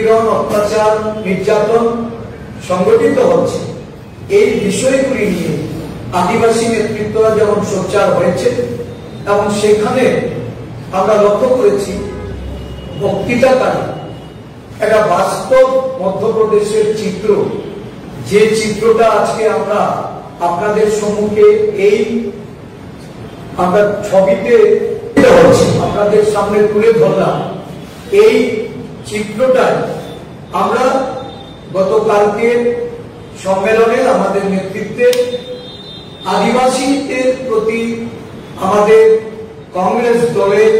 নিপীড়ন, অত্যাচার, নির্যাতন সংগঠিত হচ্ছে, এই বিষয়গুলি নিয়ে আদিবাসী নেতৃত্বরা যেমন সোচ্চার হয়েছে এবং সেখানে আমরা লক্ষ্য করেছি বক্তৃতাকারী একটা বাস্তব মধ্যপ্রদেশের চিত্র, যে চিত্রটা আজকে আমরা আপনাদের সম্মুখে এই আমরা ছবিতে আপনাদের সামনে তুলে ধরলাম। এই চিত্রটাই আমরা গতকালকে সম্মেলনে আমাদের নেতৃত্বে আদিবাসীদের প্রতি আমাদের কংগ্রেস দলের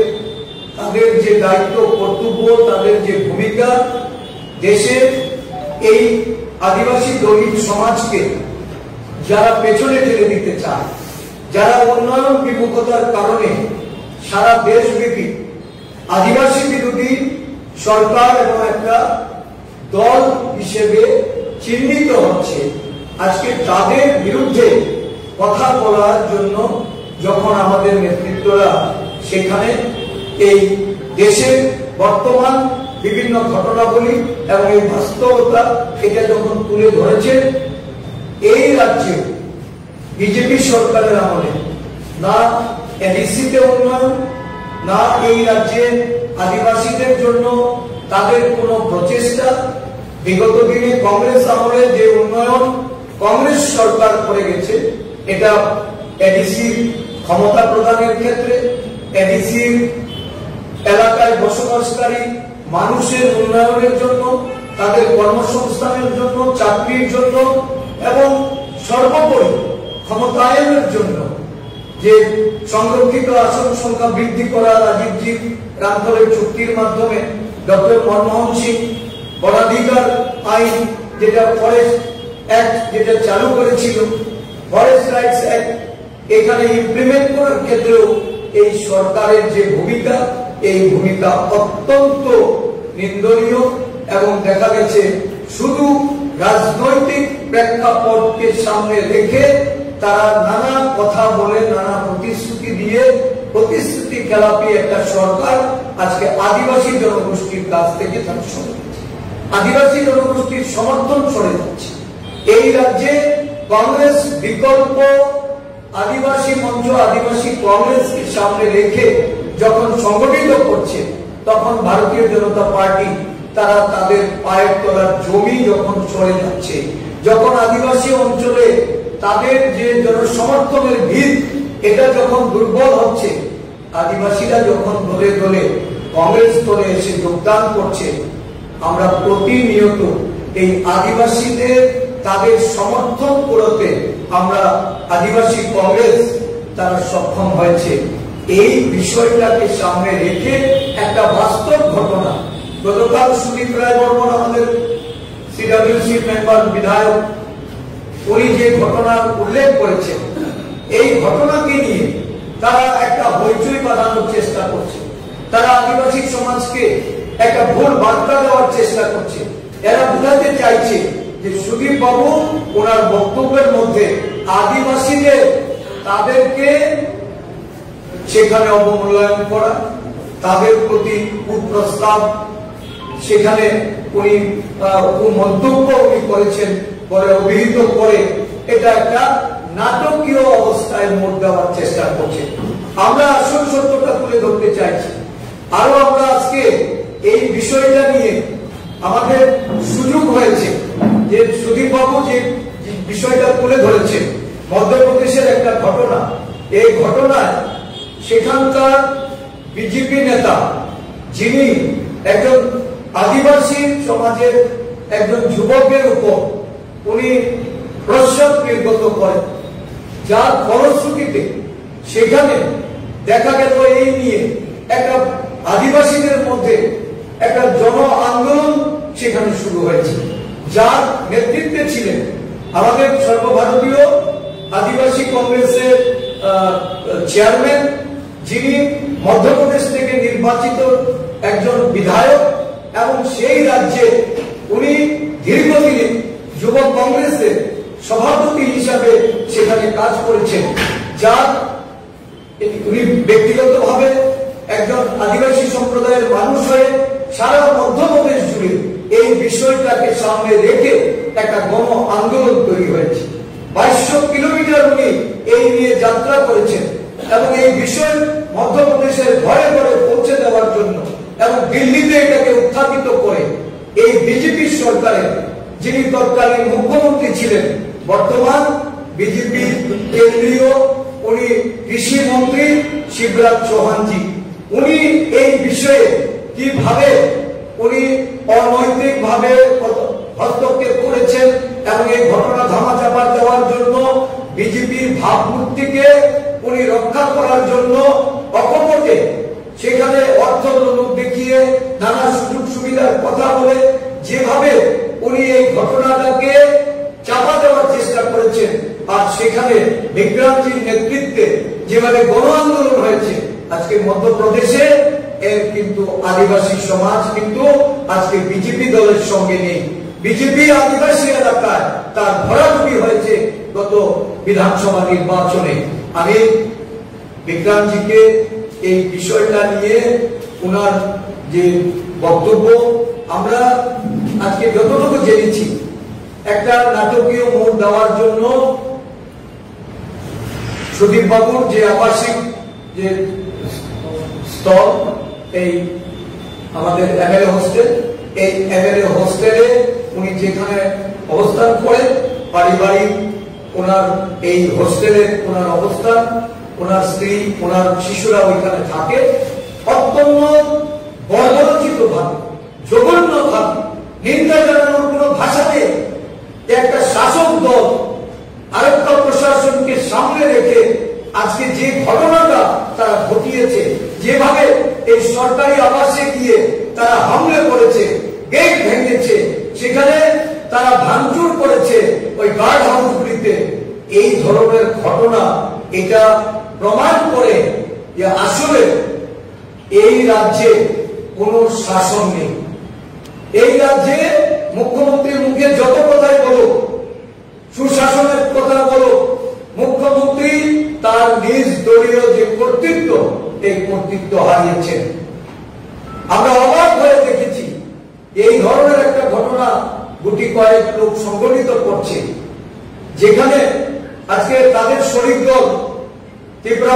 তাদের যে দায়িত্ব কর্তব্য, তাদের যে ভূমিকা, দেশের এই আদিবাসী দলিত সমাজকে যারা পেছনে ঠেলে দিতে চায়, যারা উন্নয়ন বিমুখতার কারণে সারা দেশব্যাপী আদিবাসী বিরোধী সরকার এবং একটা দল হিসেবে চিহ্নিত হচ্ছে, আজকে তাদের বিরুদ্ধে কথা বলার জন্য যখন আমাদের নেতৃত্বরা সেখানে এই দেশের বর্তমান বিভিন্ন ঘটনাবলী এবং এই বাস্তবতা এটা যখন তুলে ধরেছে, এই রাজ্যে বিজেপি সরকারের আমলে না এডিসিতে উন্নয়ন, না এই রাজ্যে আদিবাসীদের জন্য তাদের কোনো প্রচেষ্টা, বিগত দিনে কংগ্রেস আমলে যে উন্নয়ন কংগ্রেস সরকার করে গেছে, এটা এডিসির ক্ষমতা প্রদানের ক্ষেত্রে, এডিসির এলাকায় বসবাসকারী মানুষের উন্নয়নের জন্য, তাদের কর্মসংস্থানের জন্য, চাকরির জন্য এবং সর্বোপরি ক্ষমতায়নের জন্য যে সংরক্ষিত আসন সংখ্যা বৃদ্ধি করা রাজীবজি রামফলের চুক্তির মাধ্যমে ডক্টর মনমোহন সিং বনাধিকার আইন যেটা ফরেস্ট অ্যাক্ট যেটা চালু করেছিল, ফরেস্ট রাইটস অ্যাক্ট, এখানে ইমপ্লিমেন্ট করার ক্ষেত্রেও এই সরকারের যে ভূমিকা, এই ভূমিকা অত্যন্ত নিন্দনীয় এবং দেখা গেছে শুধু রাজনৈতিক প্রেক্ষাপটকে সামনে রেখে তারা নানা কথা বলে, নানা প্রতিশ্রুতি দিয়ে প্রতিশ্রুতি খেলাপি একটা সরকার আজকে আদিবাসী জনগোষ্ঠীর কাছ থেকে তার সরে যাচ্ছে, আদিবাসী জনগোষ্ঠীর সমর্থন সরে যাচ্ছে। এই রাজ্যে কংগ্রেস বিকল্প আদিবাসী মঞ্চ, আদিবাসী কংগ্রেসকে সামনে রেখে যখন সংগঠিত করছে, তখন ভারতীয় জনতা পার্টি তারা তাদের পায়ের তলার জমি যখন সরে যাচ্ছে, যখন আদিবাসী অঞ্চলে তাদের যে জনসমর্থনের ভিত এটা যখন দুর্বল হচ্ছে, আদিবাসীরা যখন দলে দলে কংগ্রেস দলে এসে যোগদান করছে, আমরা প্রতিনিয়ত এই আদিবাসীদের তাদের সমর্থন করতে আমরা আদিবাসী কংগ্রেস তারা সক্ষম হয়েছে। এই বিষয়টাকে সামনে রেখে একটা বাস্তব ঘটনা, গতকাল সুদীপ রায় বর্মন আমাদের সিডব্লিউসি মেম্বার বিধায়ক, উনি যে ঘটনার উল্লেখ করেছেন, এই ঘটনাকে নিয়ে তারা একটা হইচই বাঁধানোর চেষ্টা করছে, তারা আদিবাসী সমাজকে একটা ভুল বার্তা দেওয়ার চেষ্টা করছে। এরা বোঝাতে চাইছে যে সুদীপ বাবু ওনার বক্তব্যের মধ্যে আদিবাসীদের তাদেরকে সেখানে অবমূল্যায়ন করা, তাদের প্রতি কুপ্রস্তাব, সেখানে উনি মন্তব্য উনি করেছেন বলে অভিহিত করে এটা একটা নাটকীয় অবস্থায় মোড় দেওয়ার চেষ্টা করছে। আমরা আসল সত্যটা তুলে ধরতে চাইছি। আরো আমরা আজকে এই বিষয়টা নিয়ে আমাদের সুযোগ হয়েছে যে সুদীপ বাবু যে বিষয়টা তুলে ধরেছেন, মধ্যপ্রদেশের একটা ঘটনা, এই ঘটনায় সেখানকার বিজেপি নেতা যিনি একজন আদিবাসী সমাজের একজন যুবকের উপর উনি প্রস্রাব নির্গত করেন, যার ফলশ্রুতিতে সেখানে দেখা গেল এই নিয়ে একটা আদিবাসীদের মধ্যে একটা জন আন্দোলন সেখানে শুরু হয়েছে, যার নেতৃত্বে ছিলেন আমাদের সর্বভারতীয় আদিবাসী কংগ্রেসের চেয়ারম্যান, যিনি মধ্যপ্রদেশ থেকে নির্বাচিত একজন বিধায়ক এবং সেই রাজ্যে উনি দীর্ঘদিন যুব কংগ্রেসের সভাপতি হিসাবে সেখানে কাজ করেছেন, যার উনি ব্যক্তিগতভাবে একজন আদিবাসী সম্প্রদায়ের মানুষ হয়ে সারা মধ্যপ্রদেশ জুড়ে এই বিষয়টাকে সামনে রেখে একটা গণ আন্দোলন তৈরি হয়েছে। 2200 কিলোমিটার উনি এই নিয়ে যাত্রা করেছেন এবং এই বিষয় মধ্যপ্রদেশের ঘরে ঘরে পৌঁছে দেওয়ার জন্য এবং দিল্লিতে এটাকে উত্থাপিত করে এই বিজেপি সরকারের যিনি তৎকালীন মুখ্যমন্ত্রী ছিলেন, বর্তমান বিজেপি কেন্দ্রীয় উনি কৃষি মন্ত্রী শিবরাজ চৌহানজি, উনি এই বিষয়ে কিভাবে উনি অনৈতিক ভাবে হস্তক্ষেপ করেছেন এবং এই ঘটনা ধামাচাপা দেওয়ার জন্য বিজেপির ভাবমূর্তিকে উনি রক্ষা করার জন্য অকপটে সেখানে অর্থ লোক দেখিয়ে নানা সুযোগ সুবিধার কথা বলে যেভাবে উনি এই ঘটনাটাকে চাপা দেওয়ার চেষ্টা করেছেন, আর সেখানে বিক্রান্তজির নেতৃত্বে যেভাবে গণ আন্দোলন হয়েছে আজকে মধ্যপ্রদেশে এর কিন্তু আদিবাসী সমাজ কিন্তু আজকে বিজেপি দলের সঙ্গে নেই। বিজেপি আদিবাসী এলাকায় তার ভরাডুবি হয়েছে গত বিধানসভা নির্বাচনে। আমি বিক্রান্তজিকে এই বিষয়টা নিয়ে উনার যে বক্তব্য আমরা আজকে যতটুকু জেনেছি, একটা নাটকীয় মোড় দেওয়ার জন্য সুদীপ বাবুর যে আবাসিক যে স্থল এই আমাদের এমএলএ হোস্টেল, এই এমএলএ হোস্টেলে উনি যেখানে অবস্থান করেন পারিবারিক ওনার এই হোস্টেলের ওনার অবস্থান, ওনার স্ত্রী ওনার শিশুরা ওইখানে থাকে, অত্যন্ত বর্বরচিত ভাবে জঘন্য ভাবে নিন্দা জানানোর কোন ভাষা নেই। একটা শাসক দল আরেকটা প্রশাসনকে সামনে রেখে আজকে যে ঘটনাটা তারা ঘটিয়েছে, যেভাবে এই সরকারি আবাসে গিয়ে তারা হামলে করেছে, গেট ভেঙেছে, সেখানে তারা ভাঙচুর করেছে ওই গার্ড হাউসগুলিতে, এই ধরনের ঘটনা এটা প্রমাণ করে যে আসলে এই রাজ্যে কোনো শাসন নেই। এই রাজ্যে মুখ্যমন্ত্রীর মুখে যত কথাই বলো, সুশাসনের কথা বলো, মুখ্যমন্ত্রী তার নিজ দলীয় যে কর্তৃত্ব এই কর্তৃত্ব হারিয়েছেন। আমরা অবাক হয়ে দেখেছি এই ধরনের একটা ঘটনা গুটি কয়েক লোক সংগঠিত করছে, যেখানে আজকে তাদের শরিক দল ত্রিপুরা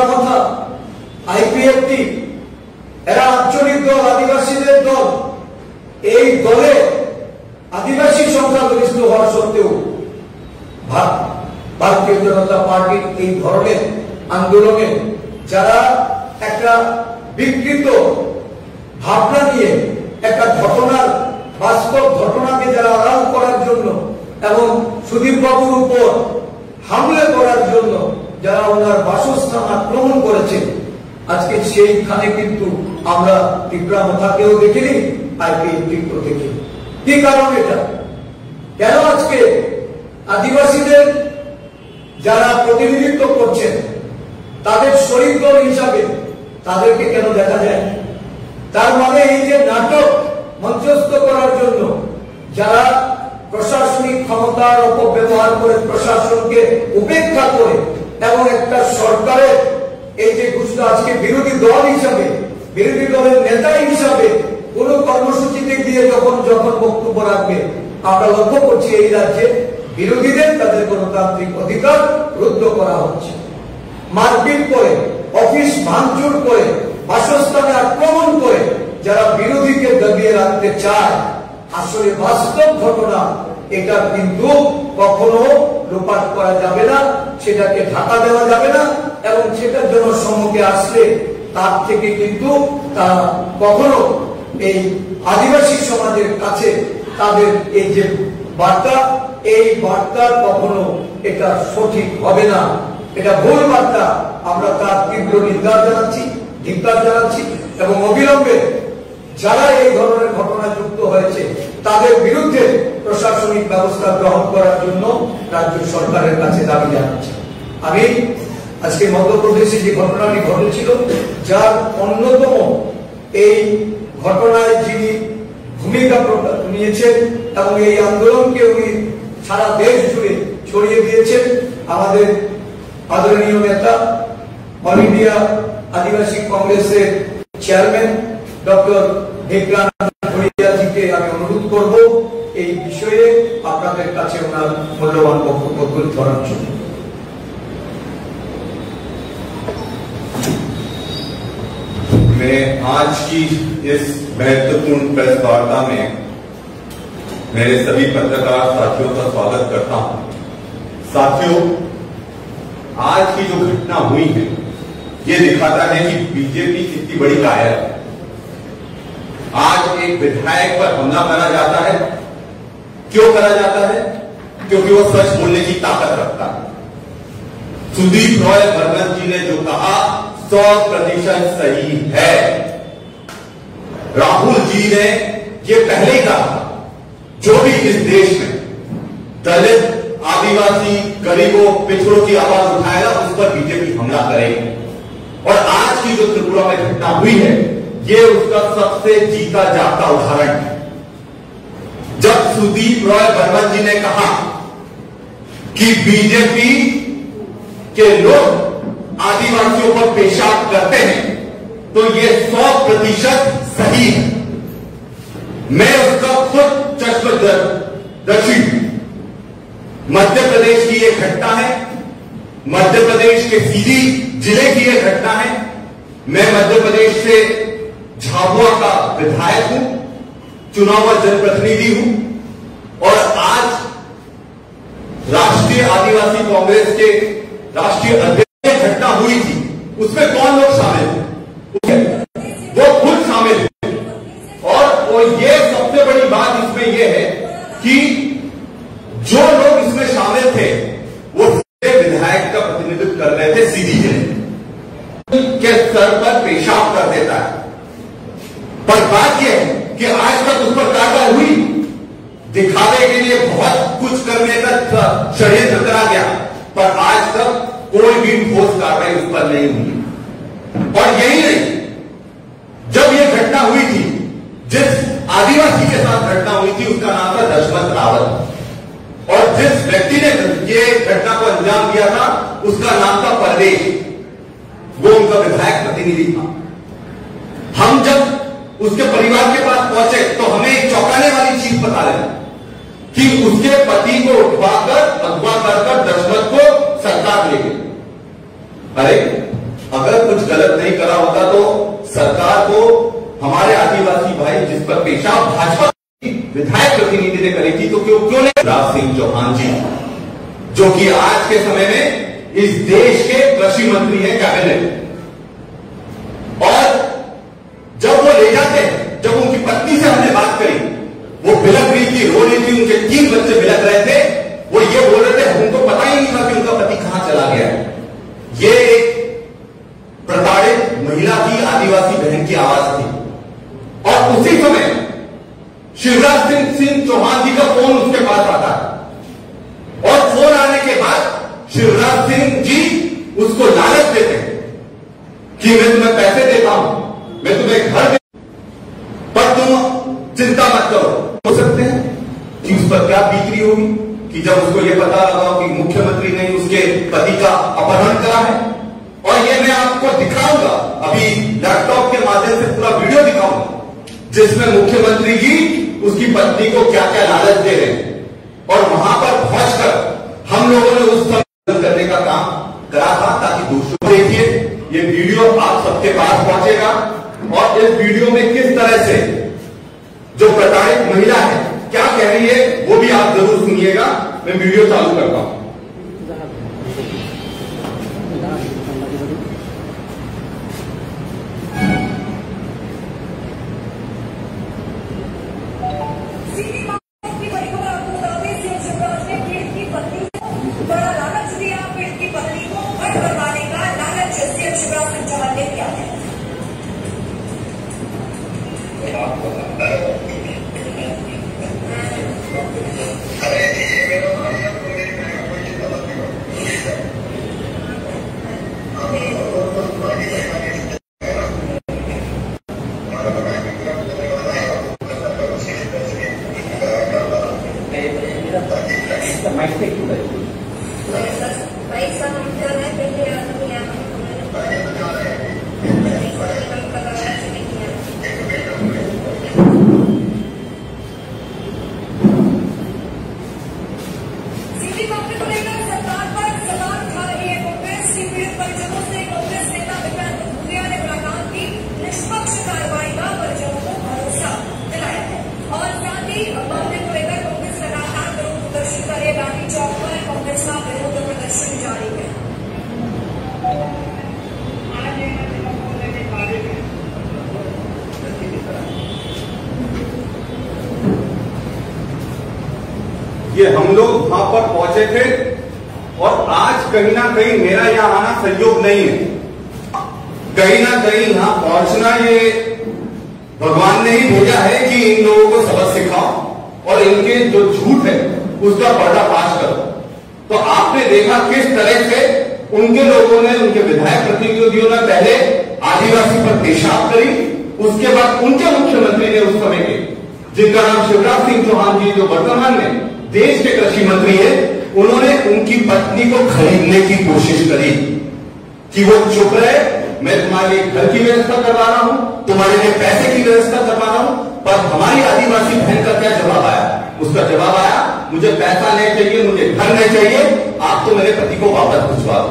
আইপিএফটি, এরা আঞ্চলিক দল, আদিবাসীদের দল, এই দলে আদিবাসী সংখ্যাগরিষ্ঠ হওয়া সত্ত্বেও ভারতীয় জনতা পার্টির এই ধরনের আন্দোলনে যারা একটা বিকৃত ভাবনা নিয়ে একটা ঘটনার বাস্তব ঘটনাকে যারা আড়াল করার জন্য এবং সুদীপ বাবুর উপর হামলে করার জন্য যারা ওনার বাসস্থান আক্রমণ করেছে, আজকে সেইখানে কিন্তু আমরা ত্রিপুরা মথাকেও দেখিনি, আইপিএফটিকেও দেখিনি। কি কারণ এটা? কেন আজকে আদিবাসীদের যারা প্রতিনিধিত্ব করছেন তাদের শরিক দল হিসাবে তাদেরকে কেন দেখা যায়? তার মানে এই যে নাটক মঞ্চস্থ করার জন্য যারা প্রশাসনিক ক্ষমতার অপব্যবহার করে প্রশাসনকে উপেক্ষা করে এবং একটা সরকারের এই যে ঘোষণা আজকে বিরোধী দল হিসাবে, বিরোধী দলের নেতা হিসাবে কোন কর্মসূচিতে গিয়ে যখন বক্তব্য রাখবে, আমরা লক্ষ্য করছি এই রাজ্যে বিরোধীদের তাদের গণতান্ত্রিক অধিকার রুদ্ধ করা হচ্ছে। মারপিট করে, অফিস ভাঙচুর করে, বাসস্থানে আক্রমণ করে যারা বিরোধীকে দাবিয়ে রাখতে চায়, আসলে বাস্তব ঘটনা এটা কিন্তু কখনো লোপাট করা যাবে না, সেটাকে ঢাকা দেওয়া যাবে না, এবং সেটার জন্য সম্মুখে আসলে তার থেকে কিন্তু তারা কখনো এই আদিবাসী সমাজের কাছে তাদের এই যে বার্তা, এই বার্তা কখনো এটা সঠিক হবে না, এটা ভুল বার্তা। আমরা তার তীব্র নিন্দা জানাচ্ছি, ধিক্কার জানাচ্ছি এবং অবিলম্বে যারা এই ধরনের ঘটনা যুক্ত হয়েছে তাদের বিরুদ্ধে প্রশাসনিক ব্যবস্থা গ্রহণ করার জন্য রাজ্য সরকারের কাছে দাবি জানাচ্ছি। আমি আজকে মধ্যপ্রদেশে যে ঘটনাটি ঘটেছিল, যার অন্যতম এই ঘটনায় যিনি ভূমিকা নিয়েছেন এবং এই আন্দোলনকে উনি সারা দেশ জুড়ে ছড়িয়ে দিয়েছেন, আমাদের আদরণীয় নেতা অল ইন্ডিয়া আদিবাসী কংগ্রেসের চেয়ারম্যান ডক্টর বিক্রান্ত জিকে আমি অনুরোধ করব এই বিষয়ে আপনাদের কাছে ওনার মূল্যবান বক্তব্য তুলে ধরার জন্য। मैं आज की इस महत्वपूर्ण प्रेस वार्ता में मेरे सभी पत्रकार साथियों का स्वागत करता हूं। साथियों, आज की जो घटना हुई है ये दिखाता है कि बीजेपी कितनी बड़ी कायर है। आज एक विधायक पर हमला करा जाता है। क्यों करा जाता है? क्योंकि वो सच बोलने की ताकत रखता है। सुदीप रॉय बर्मन जी ने जो कहा 100% सही है। राहुल जी ने ये पहले ही कहा जो भी इस देश में दलित, आदिवासी, गरीबों, पिछड़ों की आवाज उठाएगा उस पर बीजेपी हमला करेगी। और आज की जो त्रिपुरा में घटना हुई है ये उसका सबसे जीता जागता उदाहरण है। जब सुदीप रॉय बर्मन जी ने कहा कि बीजेपी के लोग आदिवासियों पर पेशाब करते हैं तो ये 100% सही है। मैं उसका खुद चश्मदर्शी हूं। मध्य प्रदेश की यह घटना है, मध्य प्रदेश के सीधी जिले की यह घटना है। मैं मध्य प्रदेश से झाबुआ का विधायक हूं, चुना हुआ जनप्रतिनिधि हूं और आज राष्ट्रीय आदिवासी कांग्रेस के राष्ट्रीय अध्यक्ष घटना हुई थी उसमें कौन लोग शामिल थे? वो खुद शामिल थे। और ये सबसे बड़ी बात इसमें यह है कि जो लोग इसमें शामिल थे वो विधायक का प्रतिनिधित्व कर रहे थे सीधी जिले के स्तर पर पेशाब कर देता है। पर बात यह है कि आज तक उस पर कार्रवाई हुई, दिखावे के लिए बहुत कुछ करने का षड्यंत्र करा गया पर आज तक कोई भी ठोस कार्रवाई उस पर नहीं हुई। और यही नहीं, जब यह घटना हुई थी जिस आदिवासी के साथ घटना हुई थी उसका नाम था दशमत रावत और जिस व्यक्ति ने ये घटना को अंजाम दिया था उसका नाम था परवेश, वो उनका विधायक प्रतिनिधि था। हम जब उसके परिवार के पास पहुंचे तो हमें एक चौंकाने वाली चीज बता रहे कि उसके पति को अगवा कर दशमत को सरकार ले गई। अरे अगर कुछ गलत नहीं करा होता तो सरकार को हमारे आदिवासी भाई जिस पर पेशाब भाजपा विधायक प्रतिनिधि ने करी थी तो क्यों नहीं? शिवराज सिंह चौहान जी जो कि आज के समय में इस देश के कृषि मंत्री हैं कैबिनेट, और जब वो ले जाते हैं, जब उनकी पत्नी से हमने बात करी वो बिलक रही थी, रो रही थी, उनके 3 बच्चे बिलक रहे थे, वो ये बोल रहे थे हमको पता ही नहीं था कि उनका पति कहां चला गया। ये एक प्रताड़ित महिला की, आदिवासी बहन की आवाज थी। और उसी समय शिवराज सिंह चौहान जी का फोन उसके पास आता है और फोन आने के बाद शिवराज सिंह जी उसको लालच देते हैं कि मैं तुम्हें पैसे देता हूं, मैं तुम्हें घर दे, पर तुम चिंता मत करो। हो सकते हैं कि उस पर क्या बीतरी होगी कि जब उसको यह पता लगा कि मुख्यमंत्री ने उसके पति का अपहरण करा है। और ये मैं आपको दिखाऊंगा, अभी लैपटॉप के माध्यम से पूरा वीडियो दिखाऊंगा जिसमें मुख्यमंत्री जी उसकी पत्नी को क्या क्या लालच दे रहे हैं। और वहां पर पहुंचकर हम लोगों ने उस समय करने का काम करा था ताकि दूसरों देखिए ये वीडियो आप सबके पास पहुंचेगा। और इस वीडियो में किस तरह से जो प्रताड़ित महिला है क्या कह रही है वो भी आप जरूर सुनिएगा। मैं वीडियो चालू करता हूं। मामले को लेकर सरकार पर सवाल उठा रही है कांग्रेस। पीड़ित परिजनों से कांग्रेस नेता विक्रांत भूरिया ने मुलाकात की, निष्पक्ष कार्रवाई का परिजनों को भरोसा दिलाया है। और साथ ही मामले को लेकर कांग्रेस लगातार विरोध प्रदर्शन कर रही है। गांधी चौक पर कांग्रेस का विरोध प्रदर्शन जारी है। ये हम लोग वहां पर पहुंचे थे और आज कहीं ना कहीं मेरा यहां आना सहयोग नहीं है। कहीं ना कहीं यहां पहुंचना ये भगवान ने ही भेजा है कि इन लोगों को सबक सिखाओ और इनके जो झूठ है उसका पर्दाफाश करो। तो आपने देखा किस तरह से उनके लोगों ने, उनके विधायक प्रतिनिधियों ने पहले आदिवासी पर पेशाब करी, उसके बाद उनके मुख्यमंत्री ने उस समय के, जिनका नाम शिवराज सिंह चौहान जी, जो वर्तमान में देश के कृषि मंत्री है, उन्होंने उनकी पत्नी को खरीदने की कोशिश करी कि वो चुप रहे, मैं तुम्हारे लिए घर की व्यवस्था करवा रहा हूं, तुम्हारे लिए पैसे की व्यवस्था करवा रहा हूं। पर हमारी आदिवासी बहन का क्या जवाब आया? उसका जवाब आया, मुझे पैसा नहीं चाहिए, मुझे घर नहीं चाहिए, आप तो मेरे पति को वापस भिजवा दो।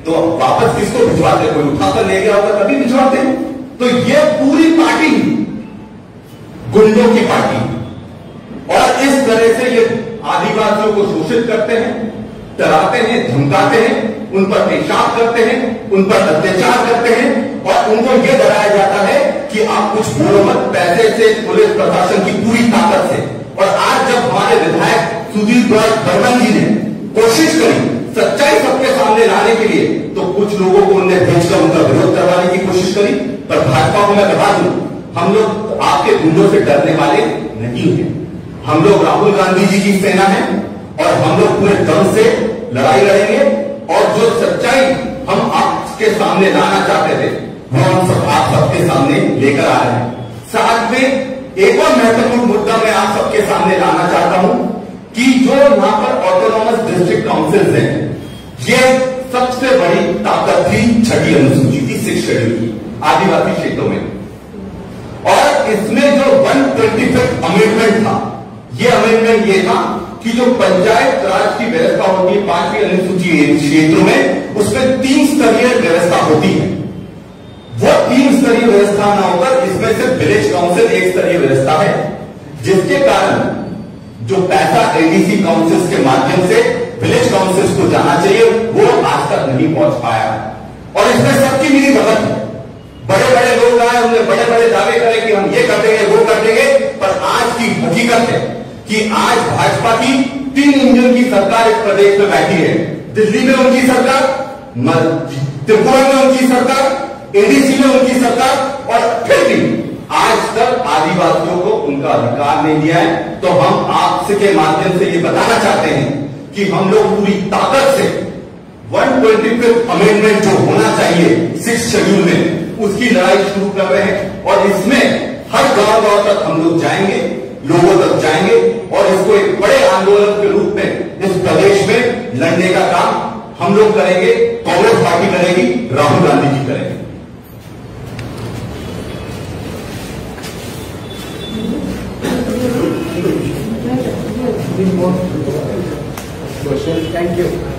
तो वापस किसको भिजवाते? कोई उठाकर ले गया होगा तभी भिजवाते। तो ये पूरी पार्टी गुंडों की पार्टी, और इस तरह से ये आदिवासियों को शोषित करते हैं, डराते हैं, धमकाते हैं, उन पर पेशाब करते हैं, उन पर अत्याचार करते हैं और उनको यह डराया जाता है कि आप कुछ बोलो मत, पैसे से, पुलिस प्रशासन की पूरी ताकत से। और आज जब हमारे विधायक सुधीर बर्मन जी ने कोशिश करी सच्चाई सबके सामने लाने के लिए, तो कुछ लोगों को उन्हें भेजकर उनका विरोध करवाने की कोशिश करी। पर भाजपा को मैं बता दूं, हम लोग आपके गुंडों से डरने वाले नहीं हैं। हम लोग राहुल गांधी जी की सेना है और हम लोग पूरे दम से लड़ाई लड़ेंगे। और जो सच्चाई हम आपके सामने लाना चाहते थे वो हम सब आप सबके सामने लेकर आ रहे हैं। साथ में एक और महत्वपूर्ण मुद्दा मैं आप सबके सामने लाना चाहता हूं कि जो यहाँ पर ऑटोनॉमस डिस्ट्रिक्ट काउंसिल्स हैं, ये सबसे बड़ी ताकत थी छठी अनुसूची की, 6 शेड्यूल की आदिवासी क्षेत्रों में। और इसमें जो 125th अमेंडमेंट था, ये अमेंडमेंट ये था कि जो पंचायत राज की व्यवस्था होती है 5वीं अनुसूची क्षेत्रों में, उसमें 3 स्तरीय व्यवस्था होती है। वो 3 स्तरीय व्यवस्था ना होकर इसमें सिर्फ विलेज काउंसिल 1 स्तरीय व्यवस्था है, जिसके कारण जो पैसा एडीसी काउंसिल्स के माध्यम से विलेज काउंसिल्स को जाना चाहिए वो आज तक नहीं पहुंच पाया। और इसमें सबकी मिली भगत है। बड़े बड़े लोग आए, उन्होंने बड़े बड़े दावे करे कि हम ये कर देंगे, वो कर देंगे, पर आज की हकीकत है कि आज भाजपा की 3 इंजन की सरकार इस प्रदेश में बैठी है। दिल्ली में उनकी सरकार, त्रिपुरा में उनकी सरकार, एडीसी में उनकी सरकार, और फिर भी आज तक आदिवासियों को उनका अधिकार नहीं दिया है। तो हम आपसे के माध्यम से ये बताना चाहते हैं कि हम लोग पूरी ताकत से 125th अमेंडमेंट जो होना चाहिए 6 शेड्यूल में, उसकी लड़ाई शुरू कर रहे हैं। और इसमें हर गांव तक हम लोग जाएंगे, लोगों तक जाएंगे और इसको एक बड़े आंदोलन के रूप में इस प्रदेश में लड़ने का काम हम लोग करेंगे। कांग्रेस पार्टी करेगी, राहुल गांधी जी करेंगे। Thank you.